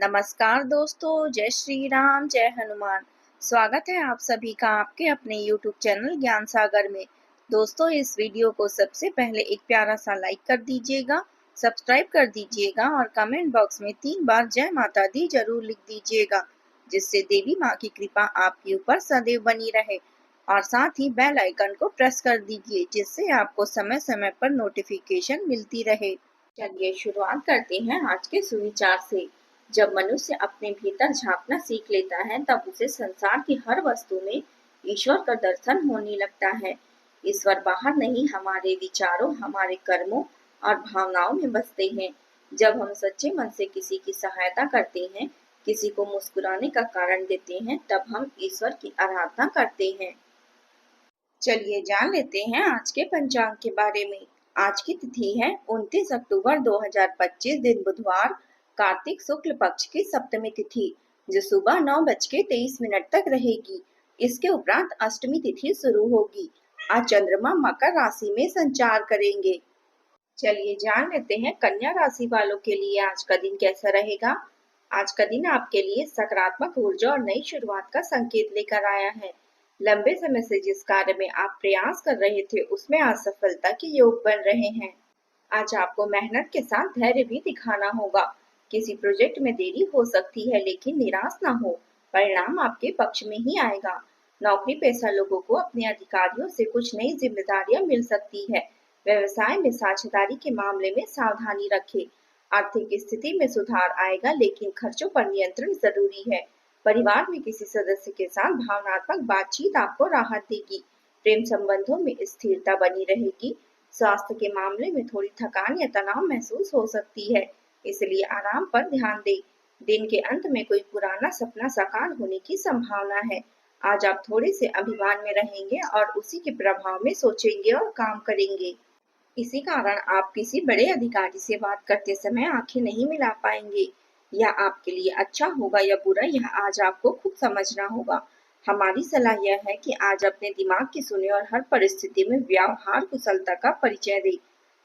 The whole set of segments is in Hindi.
नमस्कार दोस्तों, जय श्री राम, जय हनुमान। स्वागत है आप सभी का आपके अपने YouTube चैनल ज्ञान सागर में। दोस्तों, इस वीडियो को सबसे पहले एक प्यारा सा लाइक कर दीजिएगा, सब्सक्राइब कर दीजिएगा और कमेंट बॉक्स में 3 बार जय माता दी जरूर लिख दीजिएगा, जिससे देवी माँ की कृपा आपके ऊपर सदैव बनी रहे। और साथ ही बेल आइकन को प्रेस कर दीजिए, जिससे आपको समय समय पर नोटिफिकेशन मिलती रहे। चलिए शुरुआत करते हैं आज के सुविचार से। जब मनुष्य अपने भीतर झांकना सीख लेता है, तब उसे संसार की हर वस्तु में ईश्वर का दर्शन होने लगता है। ईश्वर बाहर नहीं, हमारे विचारों, हमारे कर्मों और भावनाओं में बसते हैं। जब हम सच्चे मन से किसी की सहायता करते हैं, किसी को मुस्कुराने का कारण देते हैं, तब हम ईश्वर की आराधना करते हैं। चलिए जान लेते हैं आज के पंचांग के बारे में। आज की तिथि है 29 अक्टूबर 2025, दिन बुधवार, कार्तिक शुक्ल पक्ष की सप्तमी तिथि, जो सुबह 9:23 तक रहेगी। इसके उपरांत अष्टमी तिथि शुरू होगी। आज चंद्रमा मकर राशि में संचार करेंगे। चलिए जान लेते हैं कन्या राशि वालों के लिए आज का दिन कैसा रहेगा। आज का दिन आपके लिए सकारात्मक ऊर्जा और नई शुरुआत का संकेत लेकर आया है। लंबे समय से जिस कार्य में आप प्रयास कर रहे थे, उसमें आज सफलता के योग बन रहे हैं। आज आपको मेहनत के साथ धैर्य भी दिखाना होगा। किसी प्रोजेक्ट में देरी हो सकती है, लेकिन निराश ना हो, परिणाम आपके पक्ष में ही आएगा। नौकरी पेशा लोगों को अपने अधिकारियों से कुछ नई जिम्मेदारियां मिल सकती है। व्यवसाय में साझेदारी के मामले में सावधानी रखें। आर्थिक स्थिति में सुधार आएगा, लेकिन खर्चों पर नियंत्रण जरूरी है। परिवार में किसी सदस्य के साथ भावनात्मक बातचीत आपको राहत देगी। प्रेम संबंधों में स्थिरता बनी रहेगी। स्वास्थ्य के मामले में थोड़ी थकान या तनाव महसूस हो सकती है, इसलिए आराम पर ध्यान दें। दिन के अंत में कोई पुराना सपना साकार होने की संभावना है। आज आप थोड़े से अभिमान में रहेंगे और उसी के प्रभाव में सोचेंगे और काम करेंगे। इसी कारण आप किसी बड़े अधिकारी से बात करते समय आंखें नहीं मिला पाएंगे। यह आपके लिए अच्छा होगा या बुरा, यह आज आपको खुद समझना होगा। हमारी सलाह यह है कि आज अपने दिमाग की सुने और हर परिस्थिति में व्यवहार कुशलता का परिचय दें।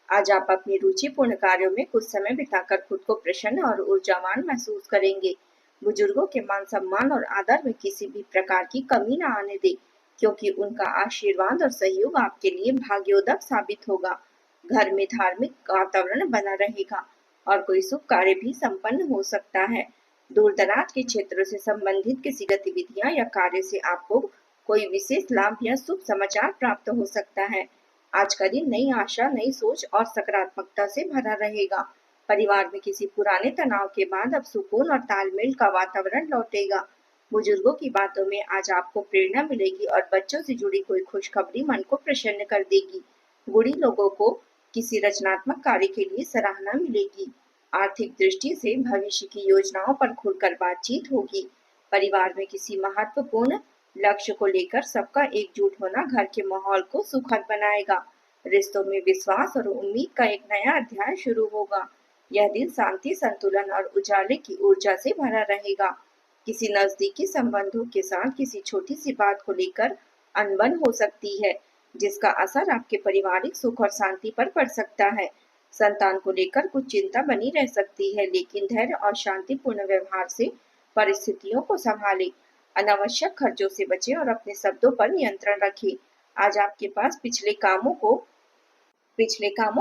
आज आप अपनी रुचिपूर्ण कार्यों में कुछ समय बिताकर खुद को प्रसन्न और ऊर्जावान महसूस करेंगे। बुजुर्गों के मान सम्मान और आदर में किसी भी प्रकार की कमी न आने दें, क्योंकि उनका आशीर्वाद और सहयोग आपके लिए भाग्योदक साबित होगा। घर में धार्मिक वातावरण बना रहेगा और कोई शुभ कार्य भी संपन्न हो सकता है। दूर दराज के क्षेत्रों से संबंधित किसी गतिविधियां या कार्य से आपको कोई विशेष लाभ या शुभ समाचार प्राप्त हो सकता है। आज का दिन नई आशा, नई सोच और सकारात्मकता से भरा रहेगा। परिवार में किसी पुराने तनाव के बाद अब सुकून और तालमेल का वातावरण लौटेगा। बुजुर्गों की बातों में आज आपको प्रेरणा मिलेगी और बच्चों से जुड़ी कोई खुशखबरी मन को प्रसन्न कर देगी। बूढ़ी लोगों को किसी रचनात्मक कार्य के लिए सराहना मिलेगी। आर्थिक दृष्टि से भविष्य की योजनाओं पर खुलकर बातचीत होगी। परिवार में किसी महत्वपूर्ण लक्ष्य को लेकर सबका एकजुट होना घर के माहौल को सुखद बनाएगा। रिश्तों में विश्वास और उम्मीद का एक नया अध्याय शुरू होगा। यह दिन शांति, संतुलन और उजाले की ऊर्जा से भरा रहेगा। किसी नजदीकी संबंधों के साथ किसी छोटी सी बात को लेकर अनबन हो सकती है, जिसका असर आपके पारिवारिक सुख और शांति पर पड़ सकता है। संतान को लेकर कुछ चिंता बनी रह सकती है, लेकिन धैर्य और शांतिपूर्ण व्यवहार से परिस्थितियों को संभालें। अनावश्यक खर्चों से बचें और अपने शब्दों पर नियंत्रण रखें। आज आपके पास पिछले कामों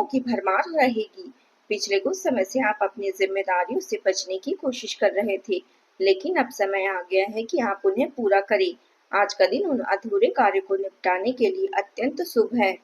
की भरमार रहेगी। पिछले कुछ समय से आप अपनी जिम्मेदारियों से बचने की कोशिश कर रहे थे, लेकिन अब समय आ गया है कि आप उन्हें पूरा करें। आज का दिन उन अधूरे कार्यों को निपटाने के लिए अत्यंत शुभ है।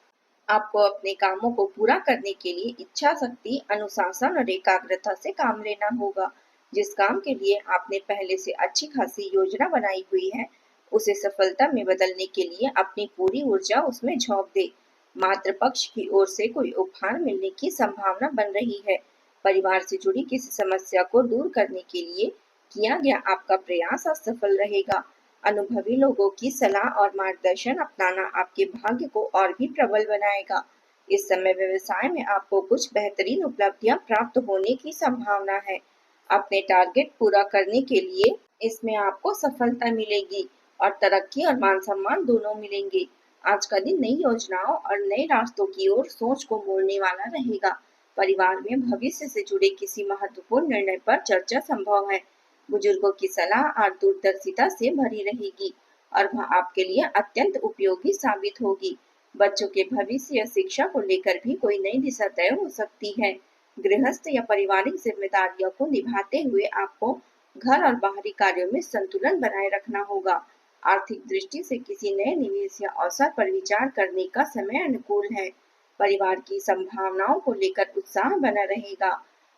आपको अपने कामों को पूरा करने के लिए इच्छा शक्ति, अनुशासन और एकाग्रता से काम लेना होगा। जिस काम के लिए आपने पहले से अच्छी खासी योजना बनाई हुई है, उसे सफलता में बदलने के लिए अपनी पूरी ऊर्जा उसमें झोंक दे। मातृ पक्ष की ओर से कोई उपहार मिलने की संभावना बन रही है। परिवार से जुड़ी किसी समस्या को दूर करने के लिए किया गया आपका प्रयास असफल रहेगा। अनुभवी लोगों की सलाह और मार्गदर्शन अपनाना आपके भाग्य को और भी प्रबल बनाएगा। इस समय व्यवसाय में आपको कुछ बेहतरीन उपलब्धियां प्राप्त होने की संभावना है। अपने टारगेट पूरा करने के लिए इसमें आपको सफलता मिलेगी और तरक्की और मान सम्मान दोनों मिलेंगे। आज का दिन नई योजनाओं और नए रास्तों की ओर सोच को मोड़ने वाला रहेगा। परिवार में भविष्य से जुड़े किसी महत्वपूर्ण निर्णय पर चर्चा संभव है। बुजुर्गों की सलाह और दूरदर्शिता से भरी रहेगी और वह आपके लिए अत्यंत उपयोगी साबित होगी। बच्चों के भविष्य या शिक्षा को लेकर भी कोई नई दिशा तय हो सकती है। गृहस्थ या पारिवारिक जिम्मेदारियों को निभाते हुए आपको घर और बाहरी कार्यों में संतुलन बनाए रखना होगा। आर्थिक दृष्टि से किसी नए निवेश या अवसर पर विचार करने का समय अनुकूल है। परिवार की संभावनाओं को लेकर उत्साह बना रहेगा।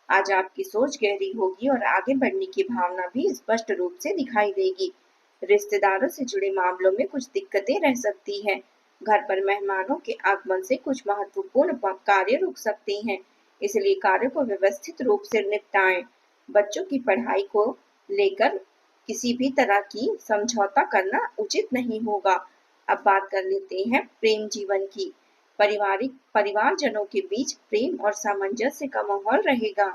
आज आपकी सोच गहरी होगी और आगे बढ़ने की भावना भी स्पष्ट रूप से दिखाई देगी। रिश्तेदारों से जुड़े मामलों में कुछ दिक्कतें रह सकती हैं। घर पर मेहमानों के आगमन से कुछ महत्वपूर्ण कार्य रुक सकते हैं, इसलिए कार्य को व्यवस्थित रूप से निपटाएं। बच्चों की पढ़ाई को लेकर किसी भी तरह की समझौता करना उचित नहीं होगा। अब बात कर लेते हैं प्रेम जीवन की। परिवारजनों के बीच प्रेम और सामंजस्य का माहौल रहेगा।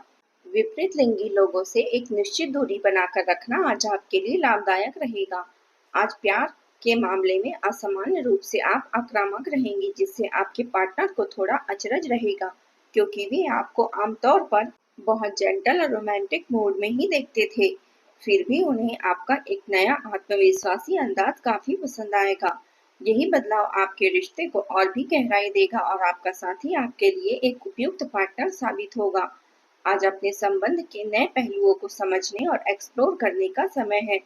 विपरीत लिंगी लोगों से एक निश्चित दूरी बनाकर रखना आज आपके लिए लाभदायक रहेगा। आज प्यार के मामले में असामान्य रूप से आप आक्रामक रहेंगे, जिससे आपके पार्टनर को थोड़ा अचरज रहेगा, क्योंकि वे आपको आमतौर पर बहुत जेंटल और रोमांटिक मूड में ही देखते थे। फिर भी उन्हें आपका एक नया आत्मविश्वासी अंदाज काफी पसंद आएगा। यही बदलाव आपके रिश्ते को और भी गहराई देगा और आपका साथी आपके लिए एक उपयुक्त पार्टनर साबित होगा। आज अपने संबंध के नए पहलुओं को समझने और एक्सप्लोर करने का समय है।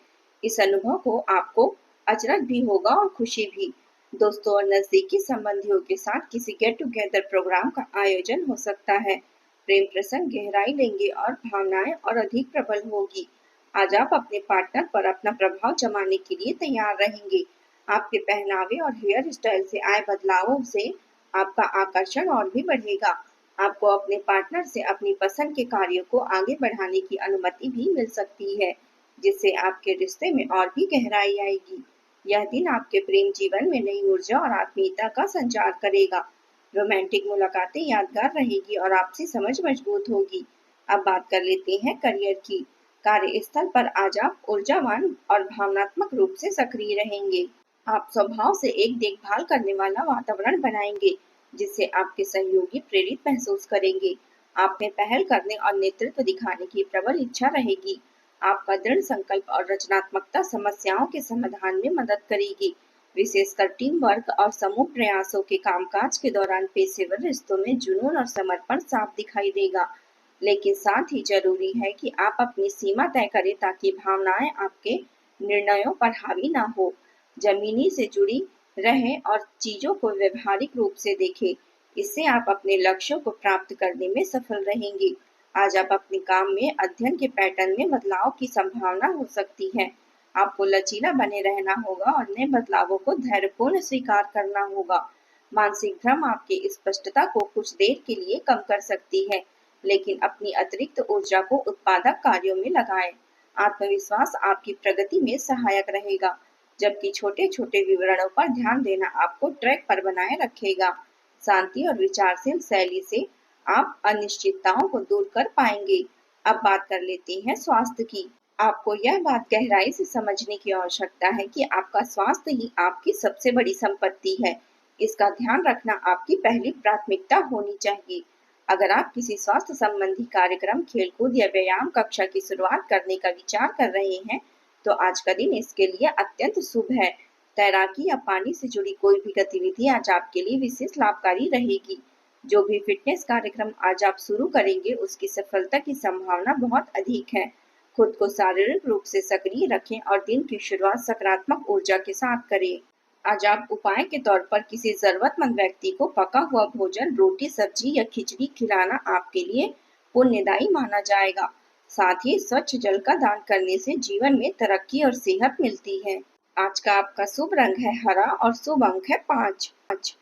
इस अनुभव को आपको अचरज भी होगा और खुशी भी। दोस्तों और नजदीकी संबंधियों के साथ किसी गेट टुगेदर प्रोग्राम का आयोजन हो सकता है। प्रेम प्रसंग गहराई लेंगे और भावनाएं और अधिक प्रबल होगी। आज आप अपने पार्टनर पर अपना प्रभाव जमाने के लिए तैयार रहेंगे। आपके पहनावे और हेयर स्टाइल से आए बदलावों से आपका आकर्षण और भी बढ़ेगा। आपको अपने पार्टनर से अपनी पसंद के कार्यों को आगे बढ़ाने की अनुमति भी मिल सकती है, जिससे आपके रिश्ते में और भी गहराई आएगी। यह दिन आपके प्रेम जीवन में नई ऊर्जा और आत्मीयता का संचार करेगा। रोमांटिक मुलाकातें यादगार रहेगी और आपसी समझ मजबूत होगी। अब बात कर लेते हैं करियर की। कार्यस्थल पर आज आप ऊर्जावान और भावनात्मक रूप से सक्रिय रहेंगे। आप स्वभाव से एक देखभाल करने वाला वातावरण बनाएंगे, जिससे आपके सहयोगी प्रेरित महसूस करेंगे। आप में पहल करने और नेतृत्व दिखाने की प्रबल इच्छा रहेगी। आपका दृढ़ संकल्प और रचनात्मकता समस्याओं के समाधान में मदद करेगी, विशेषकर टीम वर्क और समूह प्रयासों के कामकाज के दौरान। पेशेवर रिश्तों में जुनून और समर्पण साफ दिखाई देगा, लेकिन साथ ही जरूरी है कि आप अपनी सीमा तय करें ताकि भावनाएं आपके निर्णयों पर हावी ना हो। जमीनी से जुड़ी रहें और चीजों को व्यवहारिक रूप से देखें। इससे आप अपने लक्ष्यों को प्राप्त करने में सफल रहेंगे। आज आप अपने काम में अध्ययन के पैटर्न में बदलाव की संभावना हो सकती है। आपको लचीला बने रहना होगा और नए बदलावों को धैर्यपूर्ण स्वीकार करना होगा। मानसिक भ्रम आपकी स्पष्टता को कुछ देर के लिए कम कर सकती है, लेकिन अपनी अतिरिक्त ऊर्जा को उत्पादक कार्यों में लगाएं। आत्मविश्वास आपकी प्रगति में सहायक रहेगा, जबकि छोटे छोटे विवरणों पर ध्यान देना आपको ट्रैक पर बनाए रखेगा। शांति और विचारशील शैली से आप अनिश्चितताओं को दूर कर पाएंगे। अब बात कर लेते हैं स्वास्थ्य की। आपको यह बात गहराई से समझने की आवश्यकता है कि आपका स्वास्थ्य ही आपकी सबसे बड़ी संपत्ति है। इसका ध्यान रखना आपकी पहली प्राथमिकता होनी चाहिए। अगर आप किसी स्वास्थ्य संबंधी कार्यक्रम, खेलकूद या व्यायाम कक्षा की शुरुआत करने का विचार कर रहे हैं, तो आज का दिन इसके लिए अत्यंत शुभ है। तैराकी या पानी से जुड़ी कोई भी गतिविधि आज आपके लिए विशेष लाभकारी रहेगी। जो भी फिटनेस कार्यक्रम आज आप शुरू करेंगे, उसकी सफलता की संभावना बहुत अधिक है। खुद को शारीरिक रूप से सक्रिय रखें और दिन की शुरुआत सकारात्मक ऊर्जा के साथ करें। आज आप उपाय के तौर पर किसी जरूरतमंद व्यक्ति को पका हुआ भोजन, रोटी, सब्जी या खिचड़ी खिलाना आपके लिए पुण्यदायी माना जाएगा। साथ ही स्वच्छ जल का दान करने से जीवन में तरक्की और सेहत मिलती है। आज का आपका शुभ रंग है हरा और शुभ अंक है 5।